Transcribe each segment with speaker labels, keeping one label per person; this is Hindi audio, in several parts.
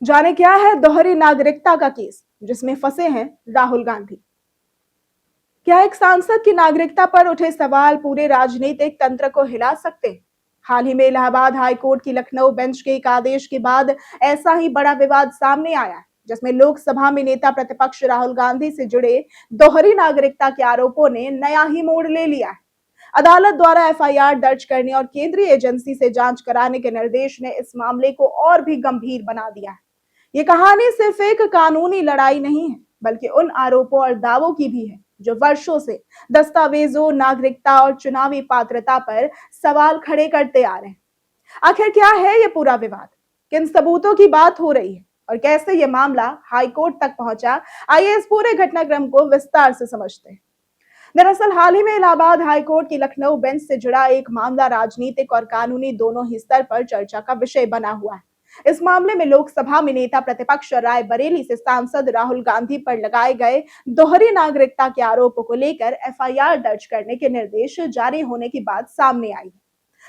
Speaker 1: जाने क्या है दोहरी नागरिकता का केस जिसमें फंसे हैं राहुल गांधी। क्या एक सांसद की नागरिकता पर उठे सवाल पूरे राजनीतिक तंत्र को हिला सकते हैं? हाल ही में इलाहाबाद हाई कोर्ट की लखनऊ बेंच के एक आदेश के बाद ऐसा ही बड़ा विवाद सामने आया है, जिसमें लोकसभा में नेता प्रतिपक्ष राहुल गांधी से जुड़े दोहरी नागरिकता के आरोपों ने नया ही मोड़ ले लिया है। अदालत द्वारा एफआईआर दर्ज करने और केंद्रीय एजेंसी से जांच कराने के निर्देश ने इस मामले को और भी गंभीर बना दिया है। ये कहानी सिर्फ एक कानूनी लड़ाई नहीं है, बल्कि उन आरोपों और दावों की भी है जो वर्षों से दस्तावेजों, नागरिकता और चुनावी पात्रता पर सवाल खड़े करते आ रहे हैं। आखिर क्या है ये पूरा विवाद, किन सबूतों की बात हो रही है और कैसे ये मामला हाई कोर्ट तक पहुंचा? आइए इस पूरे घटनाक्रम को विस्तार से समझते हैं। दरअसल हाल ही में इलाहाबाद हाई कोर्ट की लखनऊ बेंच से जुड़ा एक मामला राजनीतिक और कानूनी दोनों ही स्तर पर चर्चा का विषय बना हुआ है। इस मामले में लोकसभा में नेता प्रतिपक्ष रायबरेली से सांसद राहुल गांधी पर लगाए गए दोहरी नागरिकता के आरोपों को लेकर एफआईआर दर्ज करने के निर्देश जारी होने की बात सामने आई है।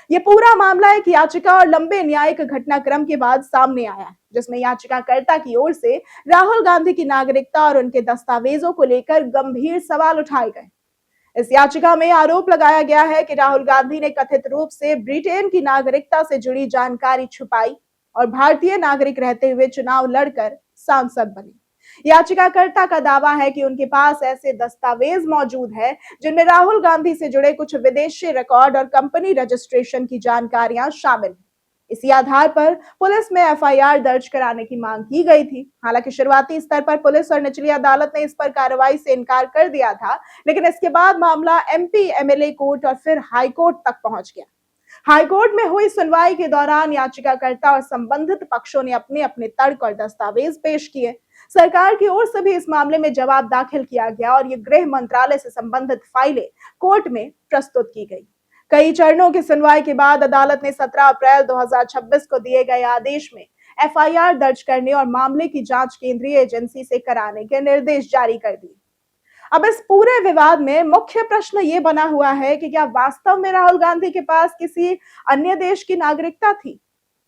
Speaker 1: ये पूरा मामला एक याचिका और लंबे न्यायिक घटनाक्रम के बाद सामने आया है, जिसमें याचिकाकर्ता की ओर से राहुल गांधी की नागरिकता और उनके दस्तावेजों को लेकर गंभीर सवाल उठाए गए। इस याचिका में आरोप लगाया गया है कि राहुल गांधी ने कथित रूप से ब्रिटेन की नागरिकता से जुड़ी जानकारी छुपाई और भारतीय नागरिक रहते हुए चुनाव लड़कर सांसद बने। याचिकाकर्ता का दावा है कि उनके पास ऐसे दस्तावेज मौजूद है जिनमें राहुल गांधी से जुड़े कुछ विदेशी रिकॉर्ड और कंपनी रजिस्ट्रेशन की जानकारियां शामिल हैं। इसी आधार पर पुलिस में एफआईआर दर्ज कराने की मांग की गई थी। हालांकि शुरुआती स्तर पर पुलिस और निचली अदालत ने इस पर कार्रवाई से इनकार कर दिया था, लेकिन इसके बाद मामला एमपी एमएलए कोर्ट और फिर हाई कोर्ट तक पहुंच गया। हाई कोर्ट में हुई सुनवाई के दौरान याचिकाकर्ता और संबंधित पक्षों ने अपने अपने तर्क और दस्तावेज पेश किए। सरकार की ओर से भी इस मामले में जवाब दाखिल किया गया और ये गृह मंत्रालय से संबंधित फाइलें कोर्ट में प्रस्तुत की गई। कई चरणों की सुनवाई के बाद अदालत ने 17 अप्रैल 2026 को दिए गए आदेश में एफआईआर दर्ज करने और मामले की जांच केंद्रीय एजेंसी से कराने के निर्देश जारी कर दिए। अब इस पूरे विवाद में मुख्य प्रश्न ये बना हुआ है कि क्या वास्तव में राहुल गांधी के पास किसी अन्य देश की नागरिकता थी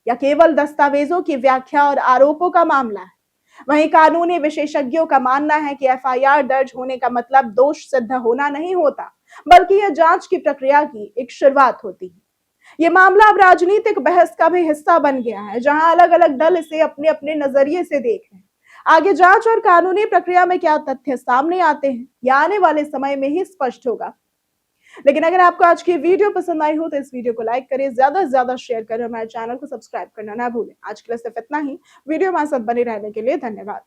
Speaker 1: या केवल दस्तावेजों की व्याख्या और आरोपों का मामला है? वहीं कानूनी विशेषज्ञों का मानना है कि एफआईआर दर्ज होने का मतलब दोष सिद्ध होना नहीं होता, बल्कि यह जांच की प्रक्रिया की एक शुरुआत होती है। ये मामला अब राजनीतिक बहस का भी हिस्सा बन गया है, जहां अलग अलग दल इसे अपने अपने नजरिए से देख रहे हैं। आगे जांच और कानूनी प्रक्रिया में क्या तथ्य सामने आते हैं, यह आने वाले समय में ही स्पष्ट होगा। लेकिन अगर आपको आज की वीडियो पसंद आई हो तो इस वीडियो को लाइक करें, ज्यादा से ज्यादा शेयर करें, हमारे चैनल को सब्सक्राइब करना ना भूलें। आज के लिए सिर्फ इतना ही। वीडियो हमारे साथ बने रहने के लिए धन्यवाद।